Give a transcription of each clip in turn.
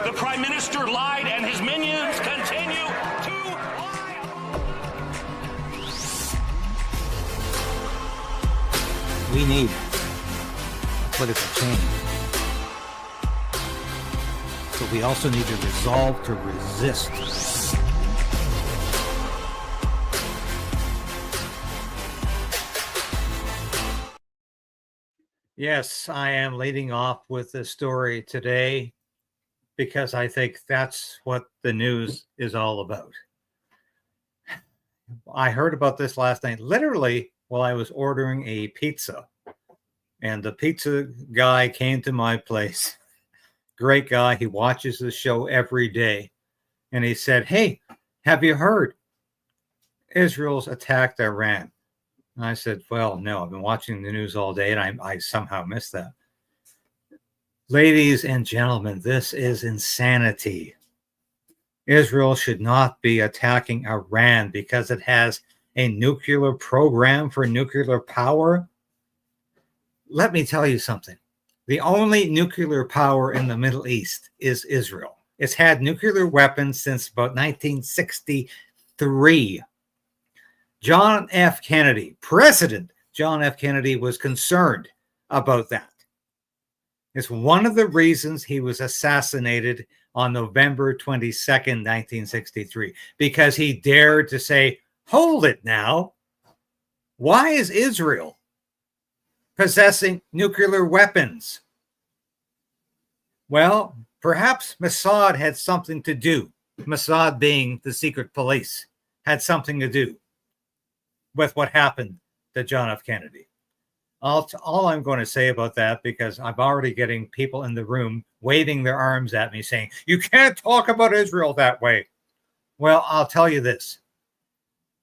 The Prime Minister lied and his minions continue to lie. We need political change. But we also need to resolve to resist. Yes, I am leading off with this story today because I think that's what the news is all about. I heard about this last night, literally while I was ordering a pizza. And the pizza guy came to my place. Great guy. He watches the show every day. And he said, "Hey, have you heard? Israel's attacked Iran." And I said, "Well, no, I've been watching the news all day and I somehow missed that." Ladies and gentlemen, this is insanity. Israel should not be attacking Iran because it has a nuclear program for nuclear power. Let me tell you something. The only nuclear power in the Middle East is Israel. It's had nuclear weapons since about 1963. John F. Kennedy, President John F. Kennedy, was concerned about that. It's one of the reasons he was assassinated on November 22nd, 1963, because he dared to say, "Hold it now. Why is Israel possessing nuclear weapons?" Well, perhaps Mossad had something to do, Mossad being the secret police, had something to do with what happened to John F. Kennedy. All I'm going to say about that, because I'm already getting people in the room waving their arms at me saying, "You can't talk about Israel that way." Well, I'll tell you this.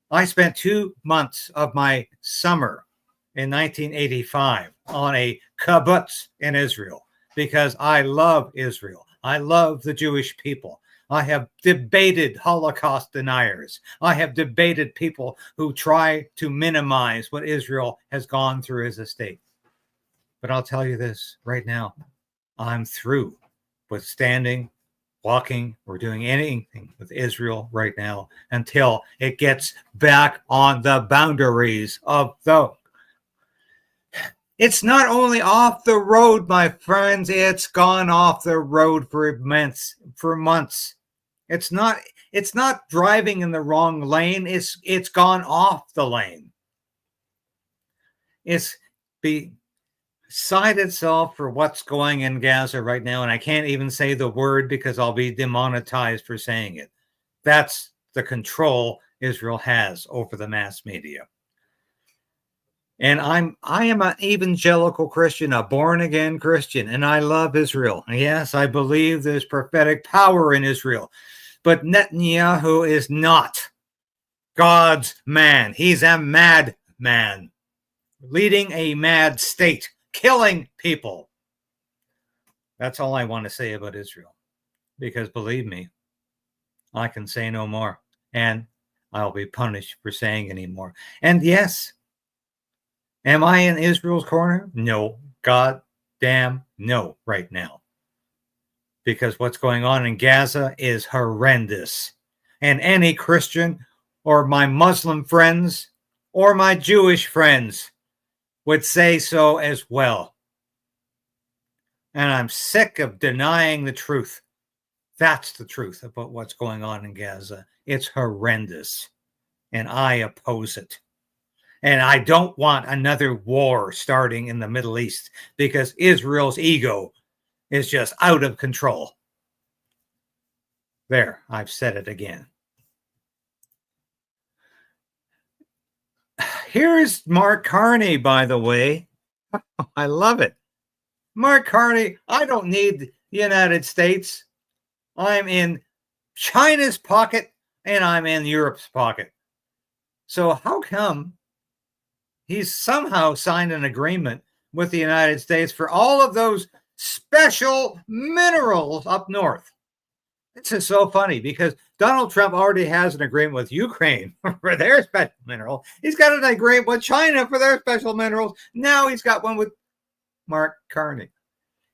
I spent 2 months of my summer in 1985 on a kibbutz in Israel because I love Israel. I love the Jewish people. I have debated Holocaust deniers. I have debated people who try to minimize what Israel has gone through as a state. But I'll tell you this right now. I'm through with standing, walking, or doing anything with Israel right now until it gets back on the boundaries of the... It's not only off the road, my friends. It's gone off the road for months. It's not driving in the wrong lane. It's gone off the lane. It's beside itself for what's going in Gaza right now, and I can't even say the word because I'll be demonetized for saying it. That's the control Israel has over the mass media. And I am an evangelical Christian, a born-again Christian, and I love Israel. Yes, I believe there's prophetic power in Israel. But Netanyahu is not God's man. He's a mad man, leading a mad state, killing people. That's all I want to say about Israel. Because believe me, I can say no more. And I'll be punished for saying any more. And yes, am I in Israel's corner? No. God damn no right now. Because what's going on in Gaza is horrendous. And any Christian or my Muslim friends or my Jewish friends would say so as well. And I'm sick of denying the truth. That's the truth about what's going on in Gaza. It's horrendous. And I oppose it. And I don't want another war starting in the Middle East because Israel's ego is just out of control. There, I've said it again. Here's Mark Carney, by the way. I love it. Mark Carney, I don't need the United States. I'm in China's pocket and I'm in Europe's pocket. So how come he's somehow signed an agreement with the United States for all of those special minerals up north? This is so funny because Donald Trump already has an agreement with Ukraine for their special mineral. He's got an agreement with China for their special minerals. Now he's got one with Mark Carney.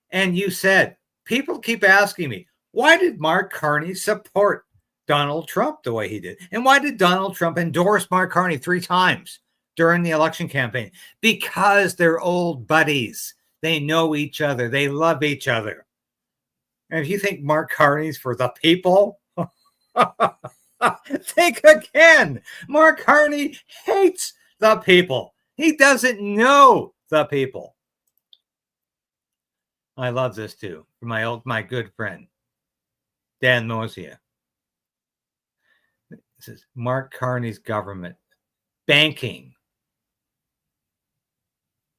And you said, people keep asking me, Why did Mark Carney support Donald Trump the way he did? And why did Donald Trump endorse Mark Carney 3 times during the election campaign? Because they're old buddies. They know each other. They love each other. And if you think Mark Carney's for the people, think again. Mark Carney hates the people. He doesn't know the people. I love this too. My good friend, Dan Mosia. This is Mark Carney's government. Banking.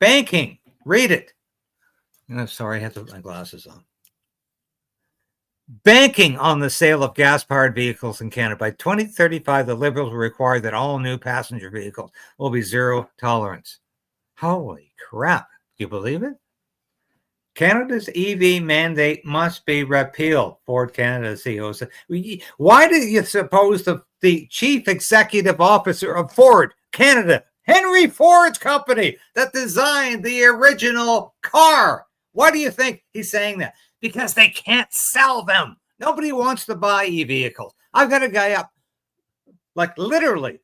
Read it. I'm sorry, I have to put my glasses on. Banking on the sale of gas-powered vehicles in Canada. By 2035, the Liberals will require that all new passenger vehicles will be zero tolerance. Holy crap. Do you believe it? Canada's EV mandate must be repealed, Ford Canada CEO said. Why do you suppose the chief executive officer of Ford Canada, Henry Ford's company that designed the original car, why do you think he's saying that? Because they can't sell them. Nobody wants to buy e-vehicles. I've got a guy up, like literally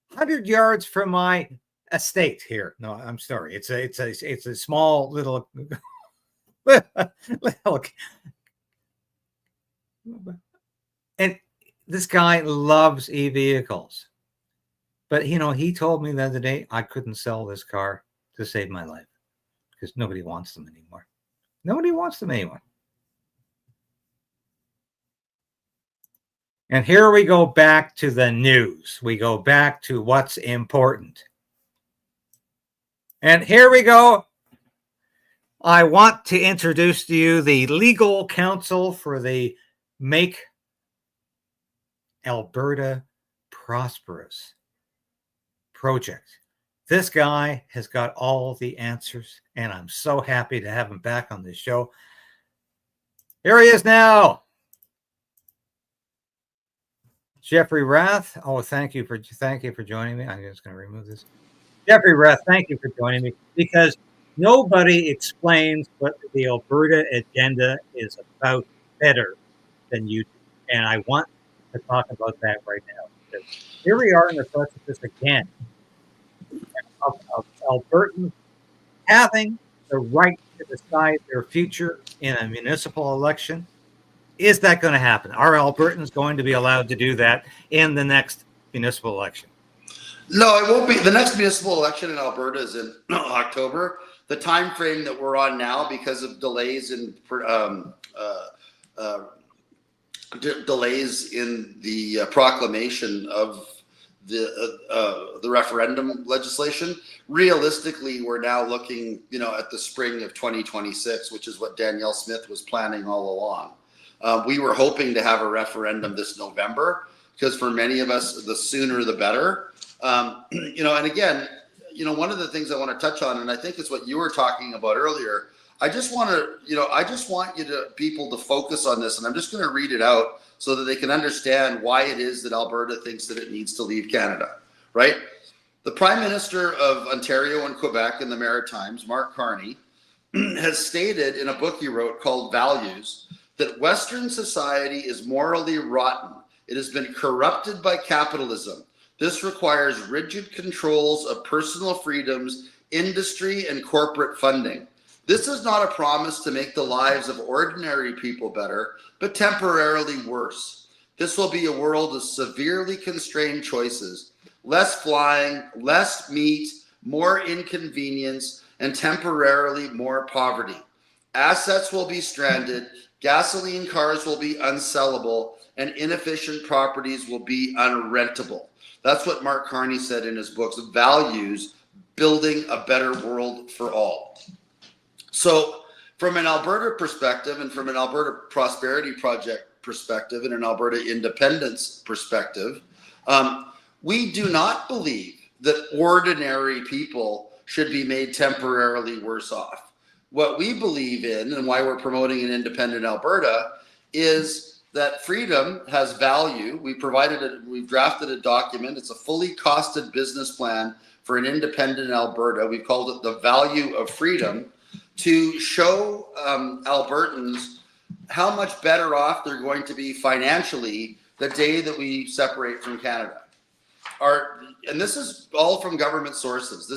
100 yards from my estate here. No, I'm sorry. It's a small little, and this guy loves e-vehicles. But he told me the other day I couldn't sell this car to save my life because nobody wants them anymore. Nobody wants them anymore. And here we go back to the news. We go back to what's important. And here we go. I want to introduce to you the legal counsel for the Make Alberta Prosperous Project. This guy has got all the answers, and I'm so happy to have him back on this show. Here he is now. Jeffrey Rath. Oh, thank you for joining me. I'm just going to remove this. Jeffrey Rath, thank you for joining me, because nobody explains what the Alberta agenda is about better than you do. And I want to talk about that right now. Because here we are in the precipice again of Albertans having the right to decide their future in a municipal election. Is that going to happen? Are Albertans going to be allowed to do that in the next municipal election? No, it won't be. The next municipal election in Alberta is in October. The time frame that we're on now, because of delays in the proclamation of the referendum legislation, realistically, we're now looking, at the spring of 2026, which is what Danielle Smith was planning all along. We were hoping to have a referendum this November, because for many of us, the sooner the better. And again, one of the things I want to touch on, and I think it's what you were talking about earlier. I just want people to focus on this, and I'm just going to read it out so that they can understand why it is that Alberta thinks that it needs to leave Canada, right? The Prime Minister of Ontario and Quebec and the Maritimes, Mark Carney, has stated in a book he wrote called Values that Western society is morally rotten. It has been corrupted by capitalism. This requires rigid controls of personal freedoms, industry, and corporate funding. This is not a promise to make the lives of ordinary people better, but temporarily worse. This will be a world of severely constrained choices, less flying, less meat, more inconvenience, and temporarily more poverty. Assets will be stranded, gasoline cars will be unsellable, and inefficient properties will be unrentable. That's what Mark Carney said in his books, Values, Building a Better World for All. So from an Alberta perspective, and from an Alberta Prosperity Project perspective, and an Alberta independence perspective, we do not believe that ordinary people should be made temporarily worse off. What we believe in, and why we're promoting an independent Alberta, is that freedom has value. We've drafted a document. It's a fully costed business plan for an independent Alberta. We've called it the Value of Freedom, to show Albertans how much better off they're going to be financially the day that we separate from Canada. And this is all from government sources.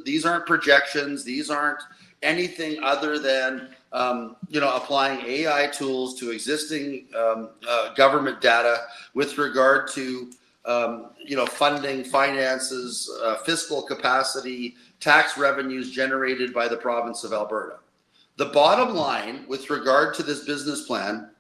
These aren't projections. These aren't anything other than applying AI tools to existing government data with regard to funding, finances, fiscal capacity, tax revenues generated by the province of Alberta. The bottom line with regard to this business plan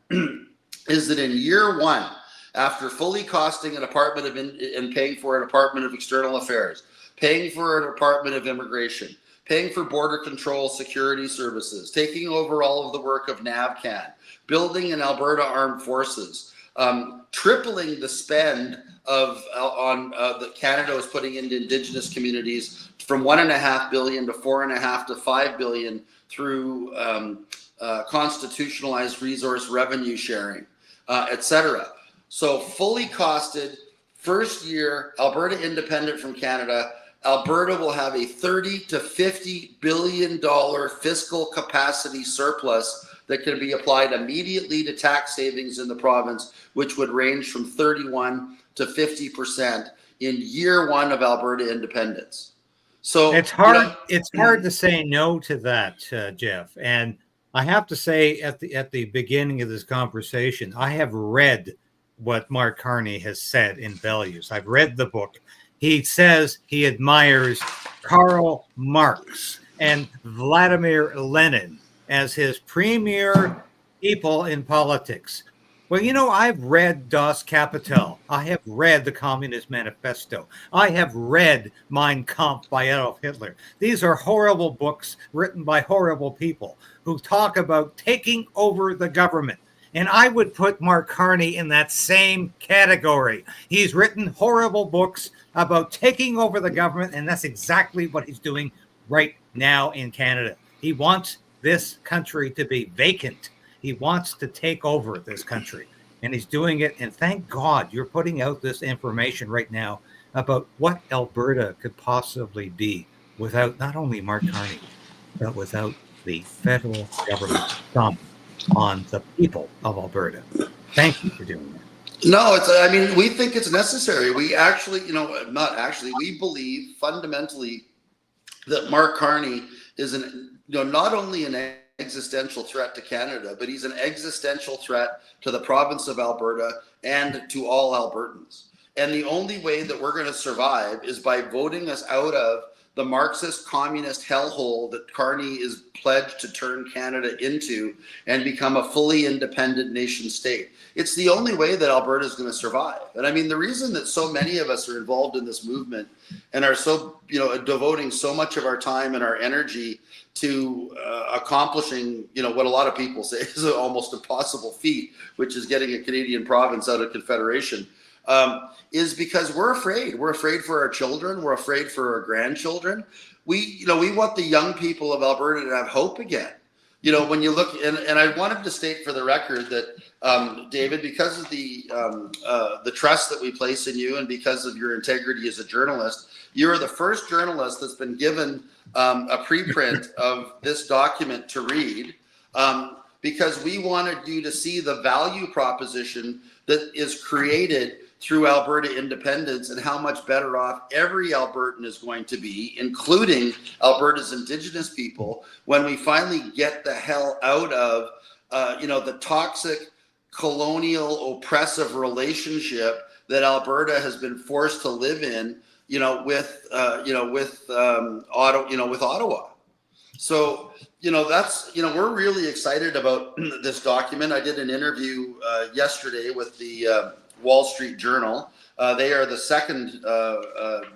is that in year one, after fully costing an Department of and paying for a Department of External Affairs, paying for a Department of Immigration, paying for border control security services, taking over all of the work of NAVCAN, building an Alberta Armed Forces, tripling the spend that Canada is putting into Indigenous communities from $1.5 billion to $4.5 to $5 billion through constitutionalized resource revenue sharing, etc. So fully costed, first year, Alberta independent from Canada, Alberta will have a $30 to $50 billion fiscal capacity surplus that can be applied immediately to tax savings in the province, which would range from 31 to 50% in year one of Alberta independence. So it's hard. It's hard to say no to that, Jeff. And I have to say, at the beginning of this conversation, I have read what Mark Carney has said in Values. I've read the book. He says he admires Karl Marx and Vladimir Lenin as his premier people in politics. Well, I've read Das Kapital. I have read the Communist Manifesto. I have read Mein Kampf by Adolf Hitler. These are horrible books written by horrible people who talk about taking over the government. And I would put Mark Carney in that same category. He's written horrible books about taking over the government, and that's exactly what he's doing right now in Canada. He wants this country to be vacant. He wants to take over this country, and he's doing it. And thank God you're putting out this information right now about what Alberta could possibly be without not only Mark Carney, but without the federal government's thumb on the people of Alberta. Thank you for doing that. No, we think it's necessary. We actually, we believe fundamentally that Mark Carney is not only an existential threat to Canada, but he's an existential threat to the province of Alberta and to all Albertans. And the only way that we're going to survive is by voting us out of the Marxist communist hellhole that Carney is pledged to turn Canada into and become a fully independent nation state. It's the only way that Alberta is going to survive. And the reason that so many of us are involved in this movement and are so, devoting so much of our time and our energy to accomplishing, what a lot of people say is an almost impossible feat, which is getting a Canadian province out of Confederation, is because we're afraid. We're afraid for our children. We're afraid for our grandchildren. We want the young people of Alberta to have hope again. When you look, and I wanted to state for the record that, David, because of the trust that we place in you and because of your integrity as a journalist, you are the first journalist that's been given a preprint of this document to read, because we wanted you to see the value proposition that is created through Alberta independence and how much better off every Albertan is going to be, including Alberta's Indigenous people, when we finally get the hell out of, the toxic, colonial, oppressive relationship that Alberta has been forced to live in, with Ottawa. So, we're really excited about this document. I did an interview yesterday with the Wall Street Journal. They are the second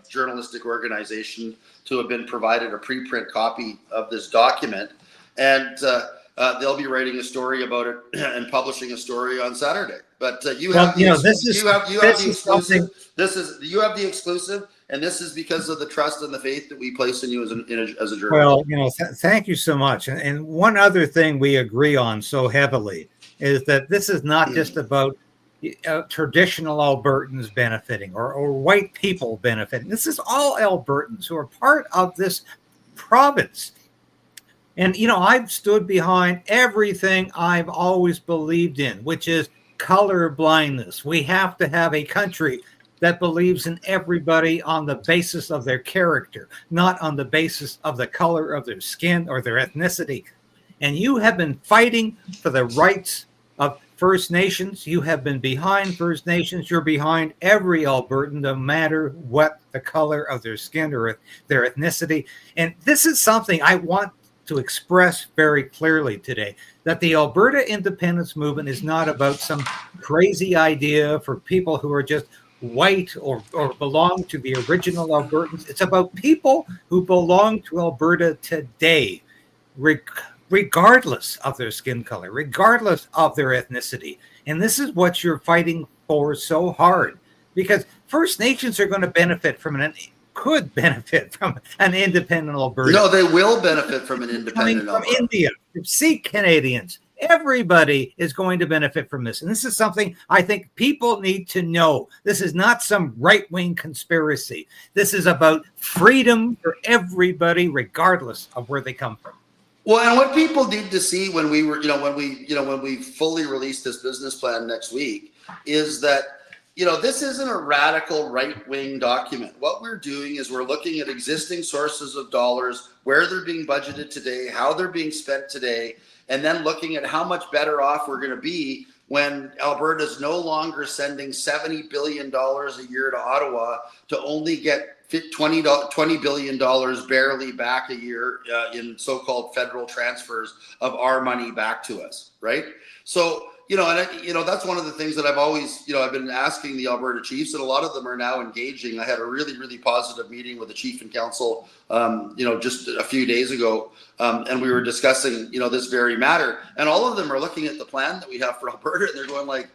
journalistic organization to have been provided a preprint copy of this document. And they'll be writing a story about it and publishing a story on Saturday. But you have the exclusive. You have the exclusive, and this is because of the trust and the faith that we place in you as a journalist. Well, thank you so much. And one other thing we agree on so heavily is that this is not just about traditional Albertans benefiting or white people benefiting. This is all Albertans who are part of this province. And, I've stood behind everything I've always believed in, which is color blindness. We have to have a country that believes in everybody on the basis of their character, not on the basis of the color of their skin or their ethnicity. And you have been fighting for the rights of First Nations. You have been behind First Nations. You're behind every Albertan, no matter what the color of their skin or their ethnicity. And this is something I want to express very clearly today, that the Alberta independence movement is not about some crazy idea for people who are just white or belong to the original Albertans. It's about people who belong to Alberta today, regardless of their skin color, regardless of their ethnicity. And this is what you're fighting for so hard, because First Nations are going to could benefit from an independent Alberta. No, they will benefit from an independent Alberta. From India, from Sikh Canadians, everybody is going to benefit from this. And this is something I think people need to know. This is not some right-wing conspiracy. This is about freedom for everybody, regardless of where they come from. Well, and what people need to see when we fully release this business plan next week is that, this isn't a radical right-wing document. What we're doing is we're looking at existing sources of dollars, where they're being budgeted today, how they're being spent today, and then looking at how much better off we're going to be when Alberta is no longer sending $70 billion a year to Ottawa to only get $20 billion barely back a year in so-called federal transfers of our money back to us, right? So, that's one of the things that I've always, I've been asking the Alberta chiefs, and a lot of them are now engaging. I had a really, really positive meeting with the chief and council, just a few days ago, and we were discussing, this very matter. And all of them are looking at the plan that we have for Alberta, and they're going like,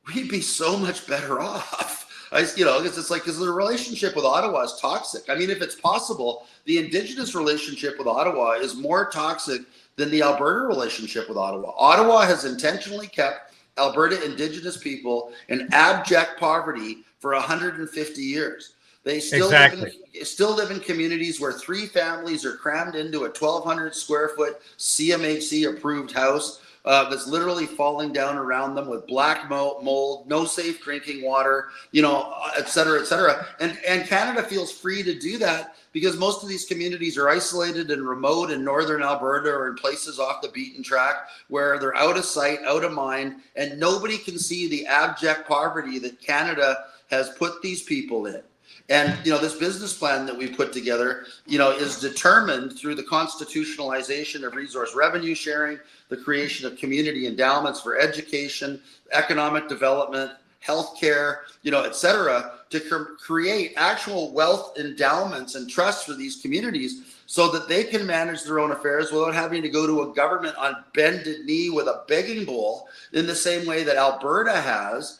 we'd be so much better off. Because the relationship with Ottawa is toxic. I mean, if it's possible, the Indigenous relationship with Ottawa is more toxic than the Alberta relationship with Ottawa. Ottawa has intentionally kept Alberta Indigenous people in abject poverty for 150 years. They still live in communities where 3 families are crammed into a 1,200 square foot CMHC approved house that's literally falling down around them with black mold, no safe drinking water, et cetera, et cetera. And Canada feels free to do that because most of these communities are isolated and remote in northern Alberta or in places off the beaten track where they're out of sight, out of mind, and nobody can see the abject poverty that Canada has put these people in. And, this business plan that we put together, is determined through the constitutionalization of resource revenue sharing, the creation of community endowments for education, economic development, healthcare, et cetera, to create actual wealth endowments and trusts for these communities so that they can manage their own affairs without having to go to a government on bended knee with a begging bowl in the same way that Alberta has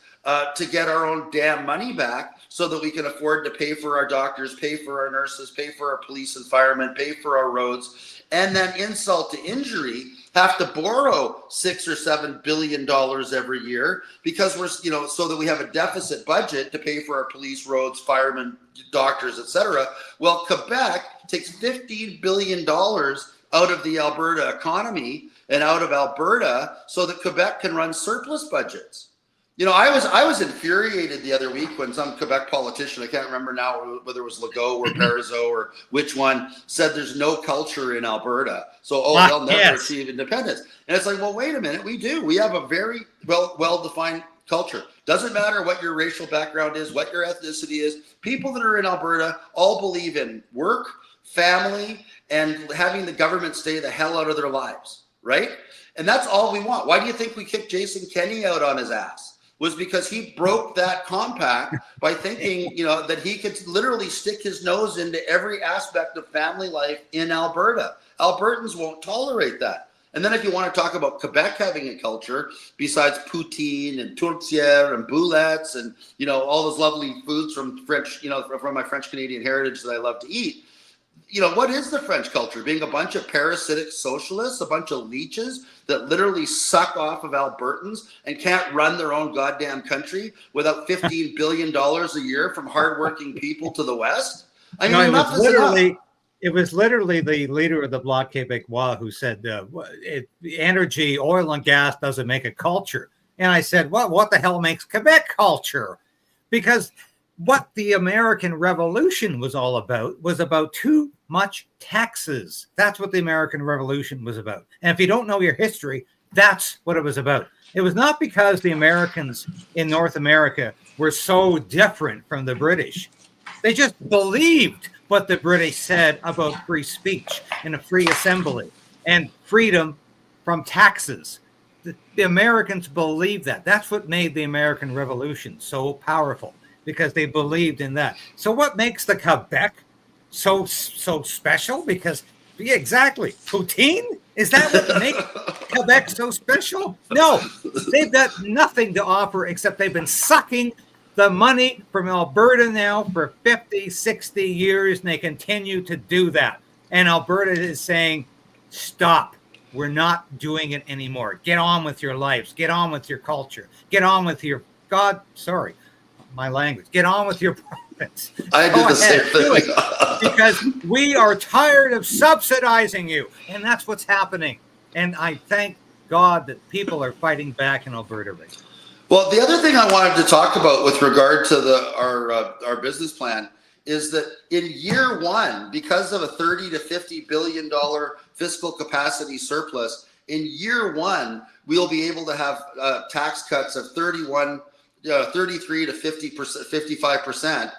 to get our own damn money back so that we can afford to pay for our doctors, pay for our nurses, pay for our police and firemen, pay for our roads, and then insult to injury, have to borrow $6 or $7 billion every year because we're, so that we have a deficit budget to pay for our police, roads, firemen, doctors, etc. Well, Quebec takes $15 billion out of the Alberta economy and out of Alberta so that Quebec can run surplus budgets. I was infuriated the other week when some Quebec politician, I can't remember now whether it was Legault or Parizeau or which one, said there's no culture in Alberta. So, they'll never achieve independence. And it's like, well, wait a minute, we do. We have a very well-defined culture. Doesn't matter what your racial background is, what your ethnicity is. People that are in Alberta all believe in work, family, and having the government stay the hell out of their lives, right? And that's all we want. Why do you think we kicked Jason Kenney out on his ass? Was because he broke that compact by thinking, that he could literally stick his nose into every aspect of family life in Alberta. Albertans won't tolerate that. And then if you want to talk about Quebec having a culture, besides poutine and tourtière and boulettes and, all those lovely foods from French, from my French Canadian heritage that I love to eat, what is the French culture? Being a bunch of parasitic socialists, a bunch of leeches that literally suck off of Albertans and can't run their own goddamn country without $15 billion a year from hardworking people to the West? I mean, enough is enough. It was literally the leader of the Bloc Québécois who said, energy, oil and gas doesn't make a culture. And I said, well, what the hell makes Quebec culture? Because what the American Revolution was all about was about too much taxes. That's what the American Revolution was about. And if you don't know your history, that's what it was about. It was not because the Americans in North America were so different from the British. They just believed what the British said about free speech and a free assembly and freedom from taxes. The Americans believed that. That's what made the American Revolution so powerful, because they believed in that. So what makes the Quebec so special? Because, yeah, exactly. Poutine? Is that what makes Quebec so special? No, they've got nothing to offer except they've been sucking the money from Alberta now for 50, 60 years, and they continue to do that. And Alberta is saying, stop. We're not doing it anymore. Get on with your lives. Get on with your culture. Get on with your, my language. Get on with your province. I do the same thing. Because we are tired of subsidizing you. And that's what's happening. And I thank God that people are fighting back in Alberta right now. Well, the other thing I wanted to talk about with regard to our business plan is that in year one, because of a $30 to $50 billion fiscal capacity surplus, in year one, we'll be able to have tax cuts of 33 to 55%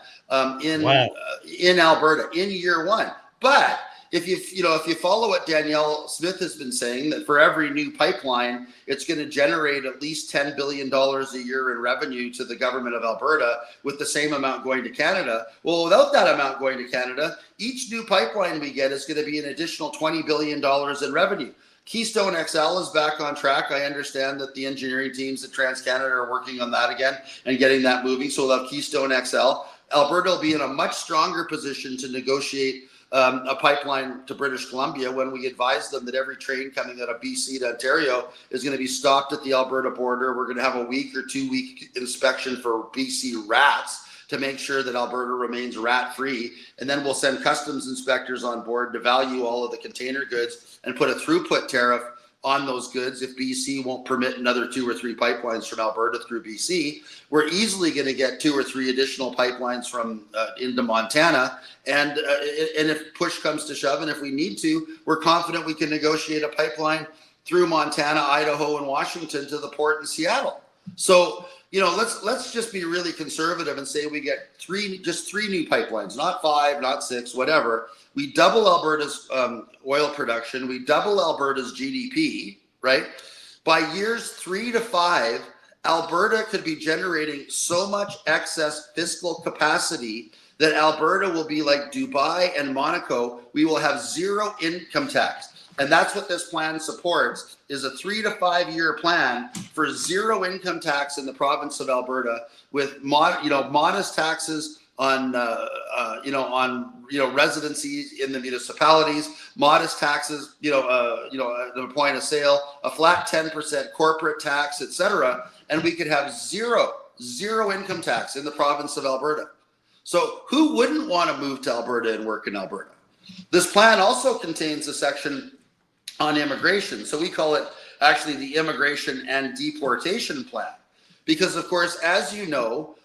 in Alberta in year one. But if you follow what Danielle Smith has been saying, that for every new pipeline, it's going to generate at least $10 billion a year in revenue to the government of Alberta, with the same amount going to Canada. Well, without that amount going to Canada, each new pipeline we get is going to be an additional $20 billion in revenue. Keystone XL is back on track. I understand that the engineering teams at TransCanada are working on that again and getting that moving. So we'll have Keystone XL. Alberta will be in a much stronger position to negotiate a pipeline to British Columbia when we advise them that every train coming out of BC to Ontario is going to be stopped at the Alberta border. We're going to have a week or 2 week inspection for BC rats to make sure that Alberta remains rat free. And then we'll send customs inspectors on board to value all of the container goods and put a throughput tariff on those goods. If BC won't permit another 2 or 3 pipelines from Alberta through BC, we're easily going to get 2 or 3 additional pipelines from into Montana. And if push comes to shove, and if we need to, we're confident we can negotiate a pipeline through Montana, Idaho, and Washington to the port in Seattle. So, let's just be really conservative and say we get just three new pipelines, not 5, not 6, whatever. We double Alberta's oil production. We double Alberta's GDP, right? By years 3 to 5, Alberta could be generating so much excess fiscal capacity that Alberta will be like Dubai and Monaco. We will have zero income tax. And that's what this plan supports, is a 3 to 5 year plan for zero income tax in the province of Alberta, with modest taxes on residencies in the municipalities, modest taxes, at the point of sale, a flat 10% corporate tax, etc. And we could have zero income tax in the province of Alberta. So who wouldn't want to move to Alberta and work in Alberta? This plan also contains a section on immigration. So we call it actually the Immigration and Deportation Plan. Because of course, as you know,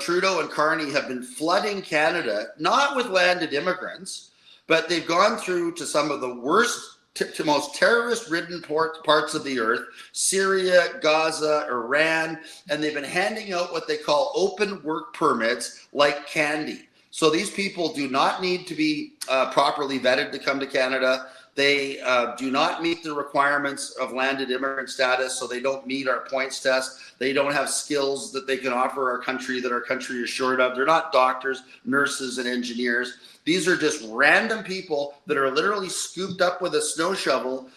Trudeau and Carney have been flooding Canada, not with landed immigrants, but they've gone through to some of the worst, to most terrorist-ridden parts of the earth, Syria, Gaza, Iran, and they've been handing out what they call open work permits like candy. So these people do not need to be properly vetted to come to Canada. They do not meet the requirements of landed immigrant status, so they don't meet our points test. They don't have skills that they can offer our country that our country is short of. They're not doctors, nurses, and engineers. These are just random people that are literally scooped up with a snow shovel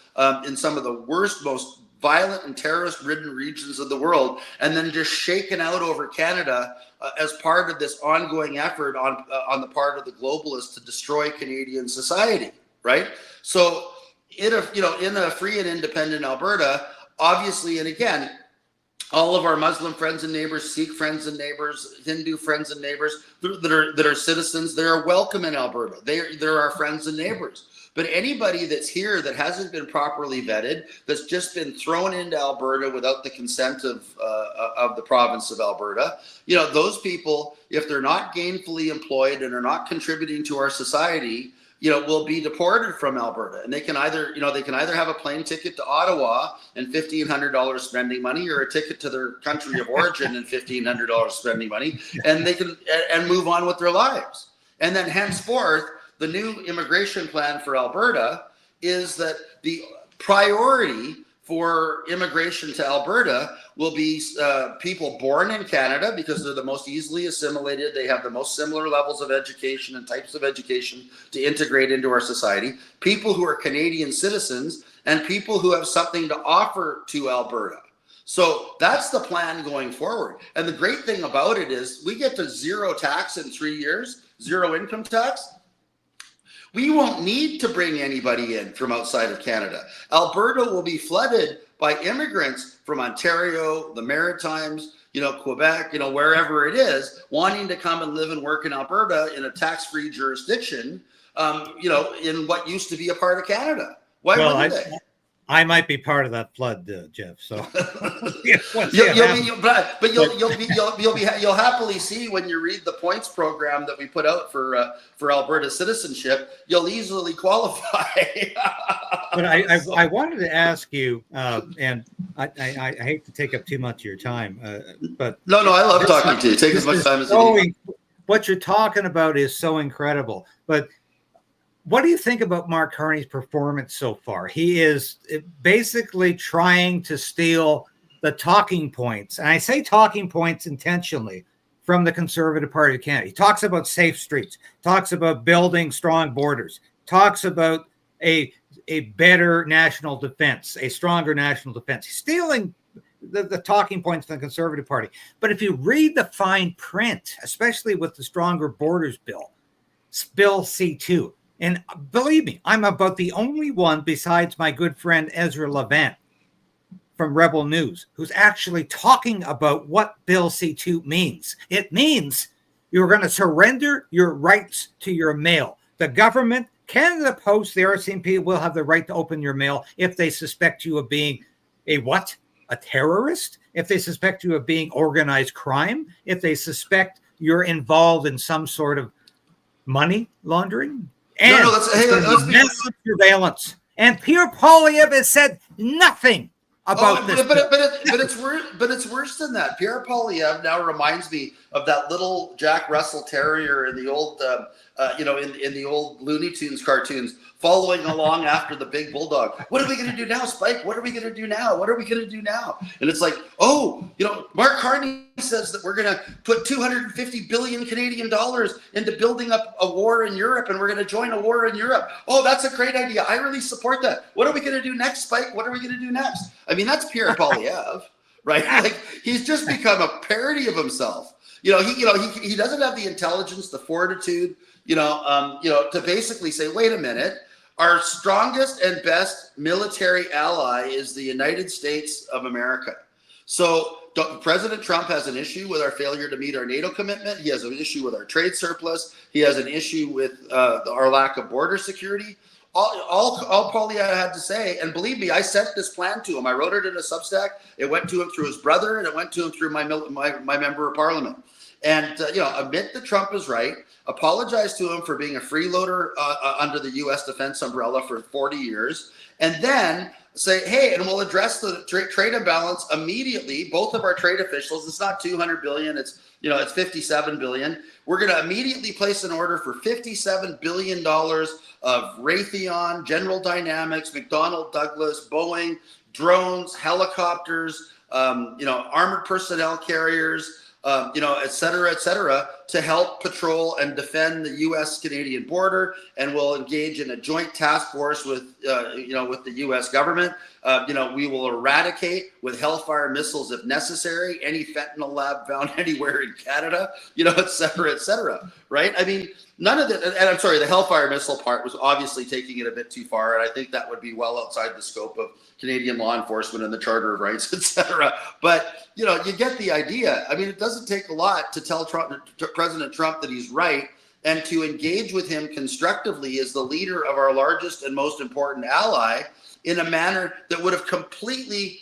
in some of the worst, most violent and terrorist-ridden regions of the world, and then just shaken out over Canada as part of this ongoing effort on the part of the globalists to destroy Canadian society. Right? So in a free and independent Alberta, obviously, and again, all of our Muslim friends and neighbors, Sikh friends and neighbors, Hindu friends and neighbors that are citizens, they are welcome in Alberta. They're our friends and neighbors. But anybody that's here that hasn't been properly vetted, that's just been thrown into Alberta without the consent of the province of Alberta, you know, those people, if they're not gainfully employed and are not contributing to our society, you know, will be deported from Alberta, and they can either have a plane ticket to Ottawa and $1,500 spending money, or a ticket to their country of origin and $1,500 spending money, and they can and move on with their lives. And then henceforth, the new immigration plan for Alberta is that the priority for immigration to Alberta will be people born in Canada, because they're the most easily assimilated. They have the most similar levels of education and types of education to integrate into our society. People who are Canadian citizens, and people who have something to offer to Alberta. So that's the plan going forward. And the great thing about it is we get to zero tax in 3 years, zero income tax. We won't need to bring anybody in from outside of Canada. Alberta will be flooded by immigrants from Ontario, the Maritimes, you know, Quebec, you know, wherever it is, wanting to come and live and work in Alberta in a tax-free jurisdiction, you know, in what used to be a part of Canada. Why wouldn't they? I might be part of that flood, Jeff. So, you'll happily see when you read the points program that we put out for Alberta citizenship. You'll easily qualify. But I wanted to ask you, and I hate to take up too much of your time, but no, I love talking to you. Take as much time as you need. What you're talking about is so incredible, but. What do you think about Mark Carney's performance so far? He is basically trying to steal the talking points, and I say talking points intentionally, from the Conservative Party of Canada. He talks about safe streets, talks about building strong borders, talks about a better national defense, a stronger national defense. He's stealing the talking points from the Conservative Party. But if you read the fine print, especially with the Stronger Borders Bill, Bill C2, and believe me, I'm about the only one besides my good friend Ezra Levant from Rebel News who's actually talking about what Bill C2 means. It means you're going to surrender your rights to your mail. The government, Canada Post, the RCMP will have the right to open your mail if they suspect you of being a what? A terrorist? If they suspect you of being organized crime? If they suspect you're involved in some sort of money laundering? And let's surveillance. And Pierre Poilievre has said nothing about this. But it's worse than that. Pierre Poilievre now reminds me of that little Jack Russell Terrier in the old, in the old Looney Tunes cartoons, following along after the big bulldog. What are we going to do now, Spike? What are we going to do now? What are we going to do now? And it's like, oh, you know, Mark Carney says that we're going to put 250 billion Canadian dollars into building up a war in Europe, and we're going to join a war in Europe. Oh, that's a great idea. I really support that. What are we going to do next, Spike? What are we going to do next? I mean, that's Pierre Poilievre, right? Like, he's just become a parody of himself. He doesn't have the intelligence, the fortitude, to basically say, wait a minute. Our strongest and best military ally is the United States of America. So President Trump has an issue with our failure to meet our NATO commitment. He has an issue with our trade surplus. He has an issue with our lack of border security. All Poilievre had to say, and believe me, I sent this plan to him. I wrote it in a Substack. It went to him through his brother, and it went to him through my member of parliament. And, admit that Trump is right, apologize to him for being a freeloader under the U.S. defense umbrella for 40 years, and then say, hey, and we'll address the trade imbalance immediately. Both of our trade officials, it's not 200 billion, it's 57 billion. We're going to immediately place an order for $57 billion of Raytheon, General Dynamics, McDonnell Douglas, Boeing, drones, helicopters, armored personnel carriers, et cetera, to help patrol and defend the U.S.-Canadian border, and will engage in a joint task force with, with the U.S. government. We will eradicate with Hellfire missiles if necessary any fentanyl lab found anywhere in Canada, et cetera, right? I mean, none of the, and I'm sorry, the Hellfire missile part was obviously taking it a bit too far, and I think that would be well outside the scope of Canadian law enforcement and the Charter of Rights, et cetera. But, you get the idea. I mean, it doesn't take a lot to tell President Trump that he's right, and to engage with him constructively as the leader of our largest and most important ally in a manner that would have completely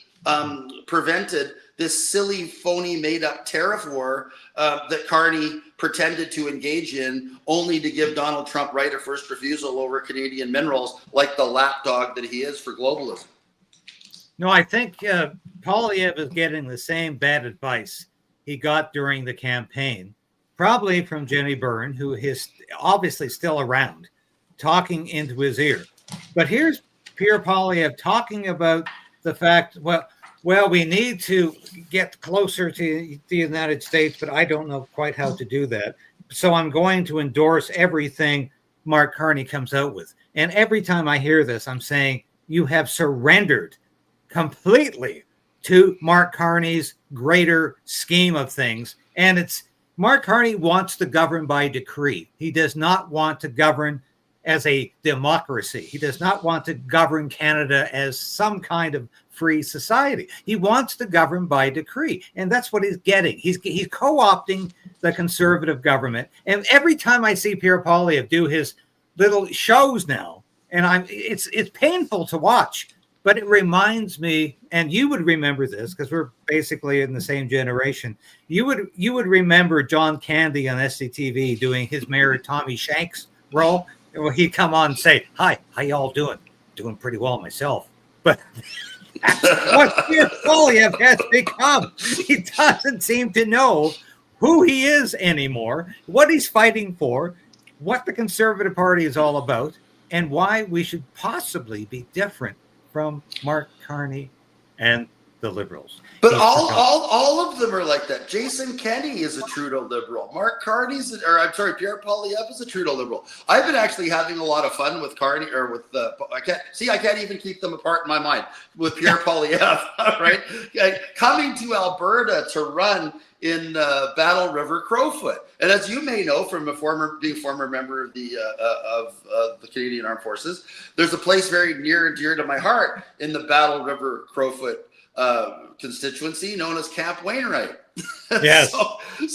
prevented this silly, phony, made-up tariff war that Carney pretended to engage in, only to give Donald Trump right of first refusal over Canadian minerals, like the lapdog that he is for globalism. No, I think Poilievre is getting the same bad advice he got during the campaign, probably from Jenny Byrne, who is obviously still around, talking into his ear. But here's Pierre Poilievre talking about the fact, well, we need to get closer to the United States, but I don't know quite how to do that. So I'm going to endorse everything Mark Carney comes out with. And every time I hear this, I'm saying, you have surrendered completely to Mark Carney's greater scheme of things. And it's Mark Carney wants to govern by decree. He does not want to govern as a democracy. He does not want to govern Canada as some kind of free society. He wants to govern by decree. And that's what he's getting. He's co-opting the conservative government. And every time I see Pierre Poilievre do his little shows now, and it's painful to watch. But it reminds me, and you would remember this because we're basically in the same generation. You would remember John Candy on SCTV doing his Mayor Tommy Shanks role, where he'd come on and say, "Hi, how y'all doing? Doing pretty well myself." But that's what Pierre Poilievre has become. He doesn't seem to know who he is anymore, what he's fighting for, what the Conservative Party is all about, and why we should possibly be different from Mark Carney and the Liberals. But all of them are like that. Jason Kenney is a Trudeau Liberal. Mark Carney's, Pierre Poilievre is a Trudeau Liberal. I've been actually having a lot of fun with Carney, or with I can't even keep them apart in my mind, with Pierre Poilievre, right? Coming to Alberta to run in Battle River Crowfoot. And as you may know from being a former member of the Canadian Armed Forces, there's a place very near and dear to my heart in the Battle River Crowfoot constituency known as Camp Wainwright. Yes.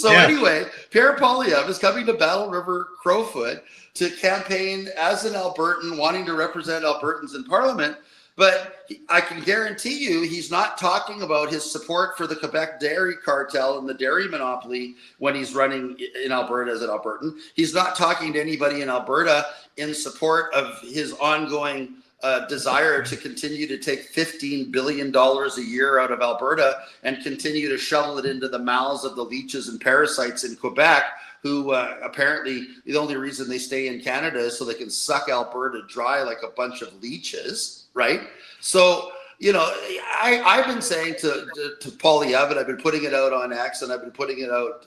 Anyway, Pierre Poilievre is coming to Battle River Crowfoot to campaign as an Albertan, wanting to represent Albertans in Parliament. But I can guarantee you he's not talking about his support for the Quebec dairy cartel and the dairy monopoly when he's running in Alberta as an Albertan. He's not talking to anybody in Alberta in support of his ongoing desire to continue to take $15 billion a year out of Alberta and continue to shovel it into the mouths of the leeches and parasites in Quebec, who apparently the only reason they stay in Canada is so they can suck Alberta dry like a bunch of leeches, right? So, I've been saying to Poilievre, and I've been putting it out on X, and I've been putting it out,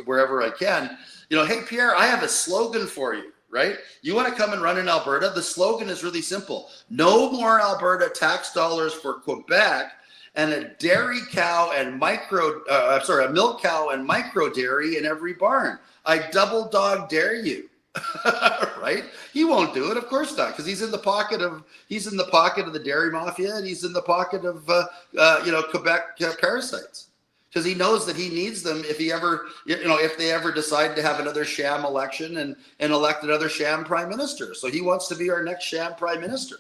wherever I can, hey, Pierre, I have a slogan for you. Right? You want to come and run in Alberta? The slogan is really simple. No more Alberta tax dollars for Quebec, and a dairy cow and a milk cow and micro dairy in every barn. I double dog dare you. Right? He won't do it, of course not, because he's in the pocket of the dairy mafia, and he's in the pocket of Quebec parasites. Because he knows that he needs them if they ever decide to have another sham election and elect another sham prime minister. So he wants to be our next sham prime minister.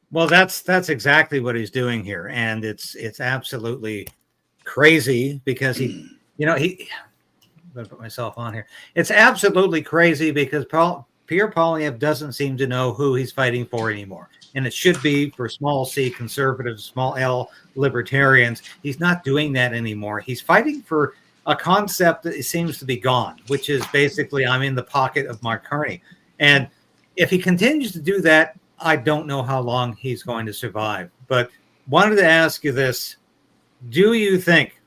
Well, that's exactly what he's doing here, and it's absolutely crazy because he I'm gonna put myself on here. It's absolutely crazy because Pierre Poilievre doesn't seem to know who he's fighting for anymore. And it should be for small c conservatives, small l libertarians. He's not doing that anymore. He's fighting for a concept that seems to be gone, which is basically I'm in the pocket of Mark Carney. And if he continues to do that, I don't know how long he's going to survive. But wanted to ask you this. Do you think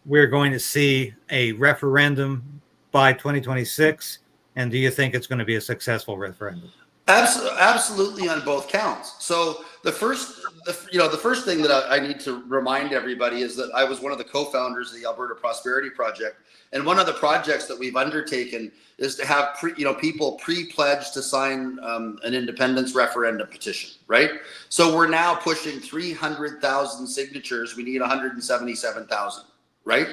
we're going to see a referendum by 2026? And do you think it's going to be a successful referendum? Absolutely, on both counts. So the first thing that I need to remind everybody is that I was one of the co-founders of the Alberta Prosperity Project, and one of the projects that we've undertaken is to have people pre-pledge to sign an independence referendum petition. Right. So we're now pushing 300,000 signatures. We need 177,000. Right.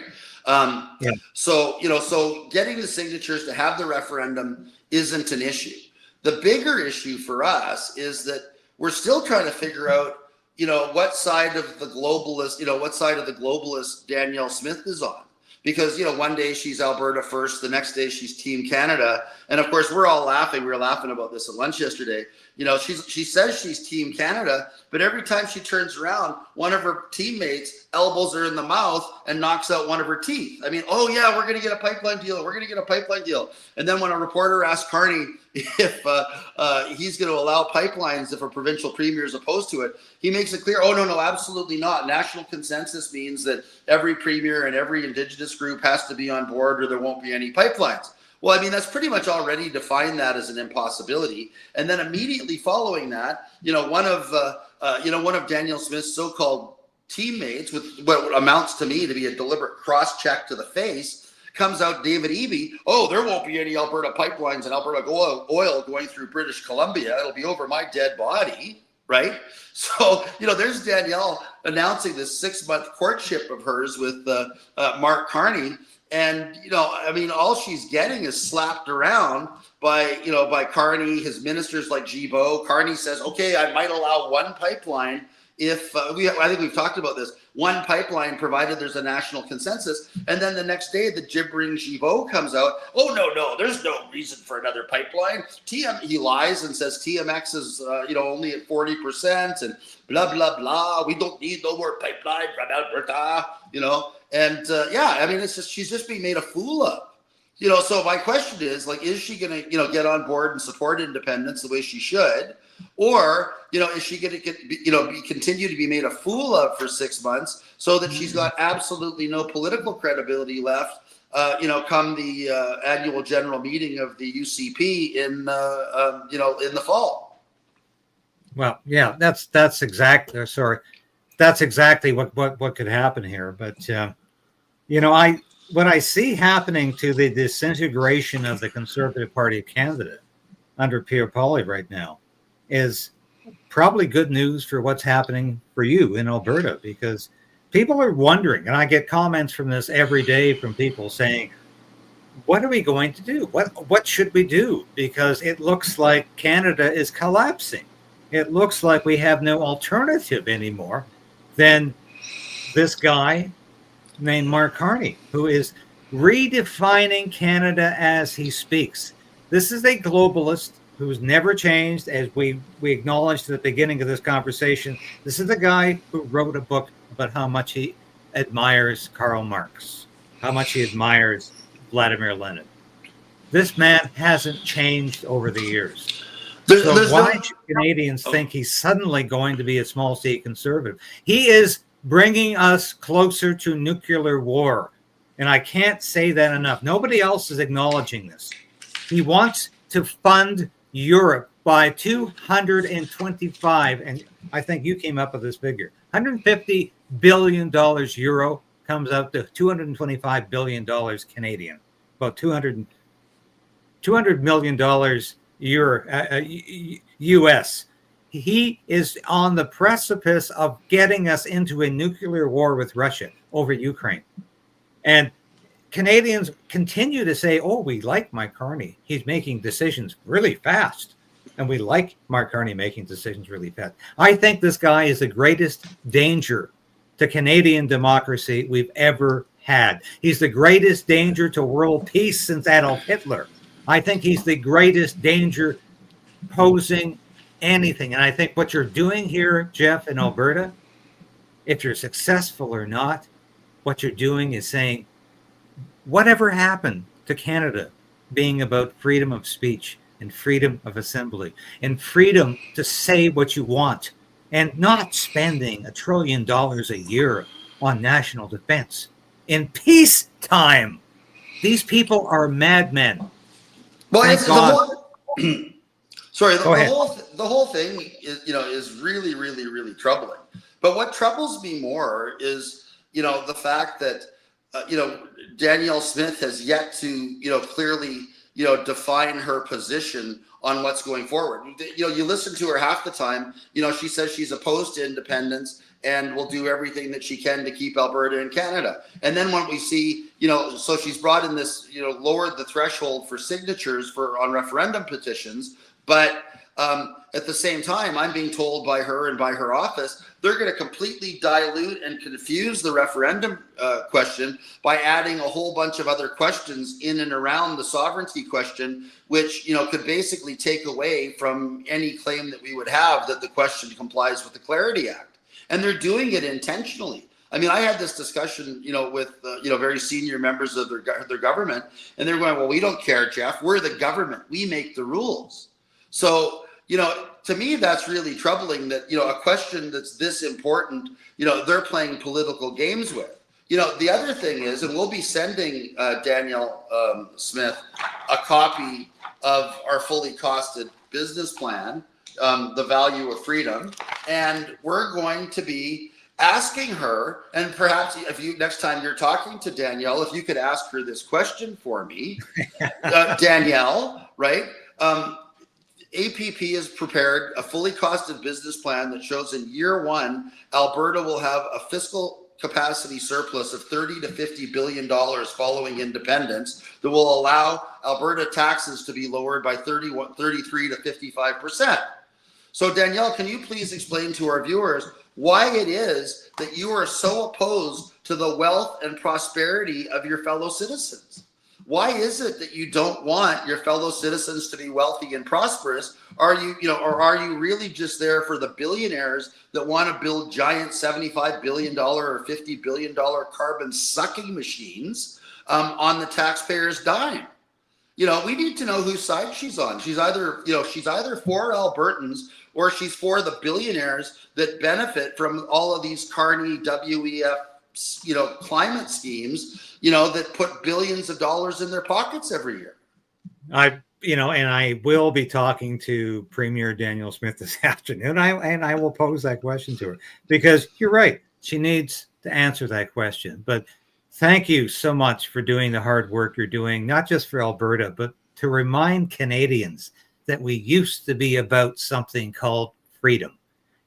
Yeah. So getting the signatures to have the referendum isn't an issue. The bigger issue for us is that we're still trying to figure out, what side of the globalist Danielle Smith is on. Because, one day she's Alberta first, the next day she's Team Canada. And of course, we're all laughing. We were laughing about this at lunch yesterday. She says she's Team Canada, but every time she turns around, one of her teammates elbows her in the mouth and knocks out one of her teeth. I mean, oh yeah, we're going to get a pipeline deal. We're going to get a pipeline deal. And then when a reporter asked Carney if he's going to allow pipelines if a provincial premier is opposed to it, he makes it clear, oh, no, absolutely not. National consensus means that every premier and every Indigenous group has to be on board or there won't be any pipelines. Well, I mean, that's pretty much already defined that as an impossibility. And then immediately following that, one of Danielle Smith's so-called teammates, with what amounts to me to be a deliberate cross-check to the face, comes out David Eby, oh, there won't be any Alberta pipelines and Alberta oil going through British Columbia. It'll be over my dead body, right? So, there's Danielle announcing this 6-month courtship of hers with Mark Carney. And, all she's getting is slapped around by Carney, his ministers like Gibault. Carney says, okay, I might allow one pipeline if I think we've talked about this, one pipeline provided there's a national consensus. And then the next day, the gibbering Gibault comes out. Oh, no, there's no reason for another pipeline. He lies and says TMX is, only at 40% and blah, blah, blah. We don't need no more pipeline from Alberta, And it's just, she's just being made a fool of. So my question is, is she going to, get on board and support independence the way she should? Or, is she going to continue to be made a fool of for 6 months so that she's got absolutely no political credibility left, come the annual general meeting of the UCP in the fall? Well, yeah, that's exactly what could happen here. But, what I see happening to the disintegration of the Conservative Party of Canada under Pierre Poilievre right now is probably good news for what's happening for you in Alberta, because people are wondering, and I get comments from this every day from people saying, what are we going to do? What should we do? Because it looks like Canada is collapsing. It looks like we have no alternative anymore than this guy named Mark Carney, who is redefining Canada as he speaks. This is a globalist who's never changed, as we acknowledged at the beginning of this conversation. This is the guy who wrote a book about how much he admires Karl Marx, how much he admires Vladimir Lenin. This man hasn't changed over the years. So why should Canadians think he's suddenly going to be a small C conservative? He is bringing us closer to nuclear war. And I can't say that enough. Nobody else is acknowledging this. He wants to fund Europe by 225, and I think you came up with this figure, $150 billion euro comes out to $225 billion Canadian, about $200 million US. He is on the precipice of getting us into a nuclear war with Russia over Ukraine. And Canadians continue to say, oh, we like Mark Carney. He's making decisions really fast. And we like Mark Carney making decisions really fast. I think this guy is the greatest danger to Canadian democracy we've ever had. He's the greatest danger to world peace since Adolf Hitler. I think he's the greatest danger posing anything. And I think what you're doing here, Jeff, in Alberta, if you're successful or not, what you're doing is saying, whatever happened to Canada being about freedom of speech and freedom of assembly and freedom to say what you want and not spending $1 trillion a year on national defense? in peacetime. These people are madmen. Well, Thank God. The whole thing is really, really, really troubling. But what troubles me more is, the fact that, Danielle Smith has yet to, clearly, define her position on what's going forward. You listen to her half the time, she says she's opposed to independence and will do everything that she can to keep Alberta in Canada. And then when we see, so she's brought in this, lowered the threshold for signatures on referendum petitions. But at the same time, I'm being told by her and by her office, they're going to completely dilute and confuse the referendum question by adding a whole bunch of other questions in and around the sovereignty question, which, could basically take away from any claim that we would have that the question complies with the Clarity Act. And they're doing it intentionally. I mean, I had this discussion, with, very senior members of their government, and they're going, well, we don't care, Jeff. We're the government. We make the rules. So, to me, that's really troubling that, a question that's this important, they're playing political games with. The other thing is, and we'll be sending Danielle Smith a copy of our fully costed business plan, The Value of Freedom, and we're going to be asking her, and perhaps if you next time you're talking to Danielle, if you could ask her this question for me, Danielle, right? APP has prepared a fully costed business plan that shows in year one, Alberta will have a fiscal capacity surplus of $30 to $50 billion following independence that will allow Alberta taxes to be lowered by 33 to 55%. So Danielle, can you please explain to our viewers why it is that you are so opposed to the wealth and prosperity of your fellow citizens? Why is it that you don't want your fellow citizens to be wealthy and prosperous? Are you really just there for the billionaires that want to build giant $75 billion or $50 billion carbon sucking machines on the taxpayers' dime? We need to know whose side she's on. She's either for Albertans or she's for the billionaires that benefit from all of these Carney WEF climate schemes, that put billions of dollars in their pockets every year. And I will be talking to Premier Danielle Smith this afternoon. I will pose that question to her because you're right. She needs to answer that question. But thank you so much for doing the hard work you're doing, not just for Alberta, but to remind Canadians that we used to be about something called freedom.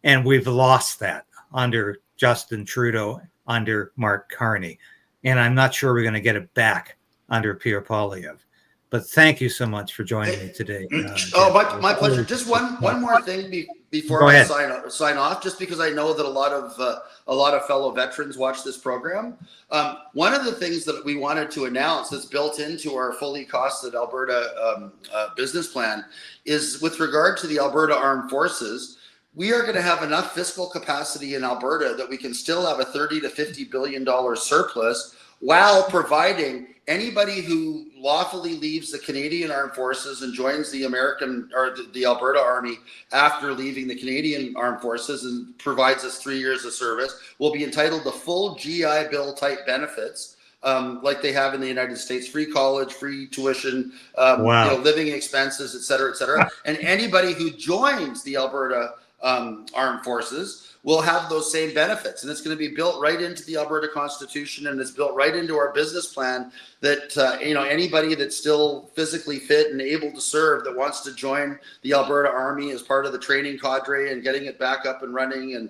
And we've lost that under Justin Trudeau, under Mark Carney. And I'm not sure we're going to get it back under Pierre Poilievre. But thank you so much for joining me today. My pleasure. Just one more thing before I sign off, just because I know that a lot of fellow veterans watch this program. One of the things that we wanted to announce that's built into our fully costed Alberta business plan is with regard to the Alberta Armed Forces. We are going to have enough fiscal capacity in Alberta that we can still have a $30 to $50 billion surplus while providing anybody who lawfully leaves the Canadian Armed Forces and joins the American or the Alberta Army after leaving the Canadian Armed Forces and provides us 3 years of service will be entitled to full GI Bill type benefits. Like they have in the United States, free college, free tuition, living expenses, et cetera, and anybody who joins the Alberta Armed Forces will have those same benefits, and it's going to be built right into the Alberta Constitution, and it's built right into our business plan that anybody that's still physically fit and able to serve that wants to join the Alberta Army as part of the training cadre and getting it back up and running and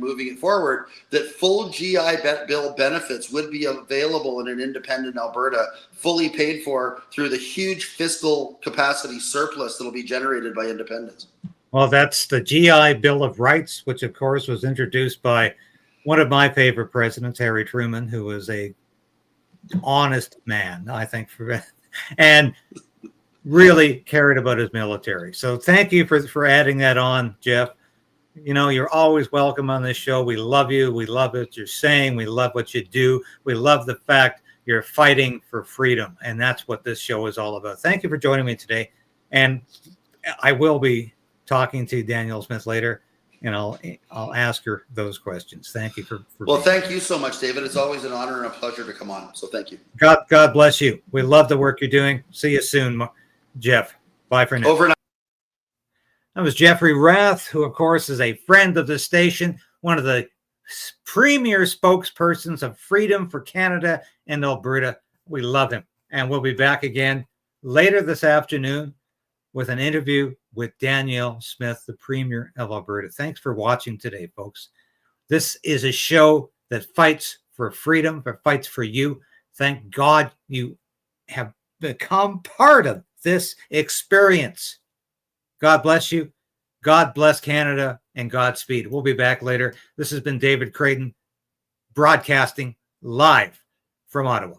moving it forward, that full GI Bill benefits would be available in an independent Alberta, fully paid for through the huge fiscal capacity surplus that will be generated by independence. Well, that's the GI Bill of Rights, which, of course, was introduced by one of my favorite presidents, Harry Truman, who was a honest man, I think, and really cared about his military. So thank you for adding that on, Jeff. You're always welcome on this show. We love you. We love what you're saying. We love what you do. We love the fact you're fighting for freedom, and that's what this show is all about. Thank you for joining me today, and I will be talking to Danielle Smith later. and I'll ask her those questions. Thank you for well, thank you so much, David. It's always an honor and a pleasure to come on. So thank you. God bless you. We love the work you're doing. See you soon, Jeff. Bye for now. Over and out. That was Jeffrey Rath, who, of course, is a friend of the station, one of the premier spokespersons of freedom for Canada and Alberta. We love him. And we'll be back again later this afternoon with an interview with Danielle Smith, the Premier of Alberta. Thanks for watching today, folks. This is a show that fights for freedom, that fights for you. Thank God you have become part of this experience. God bless you. God bless Canada, and Godspeed. We'll be back later. This has been David Krayden, broadcasting live from Ottawa.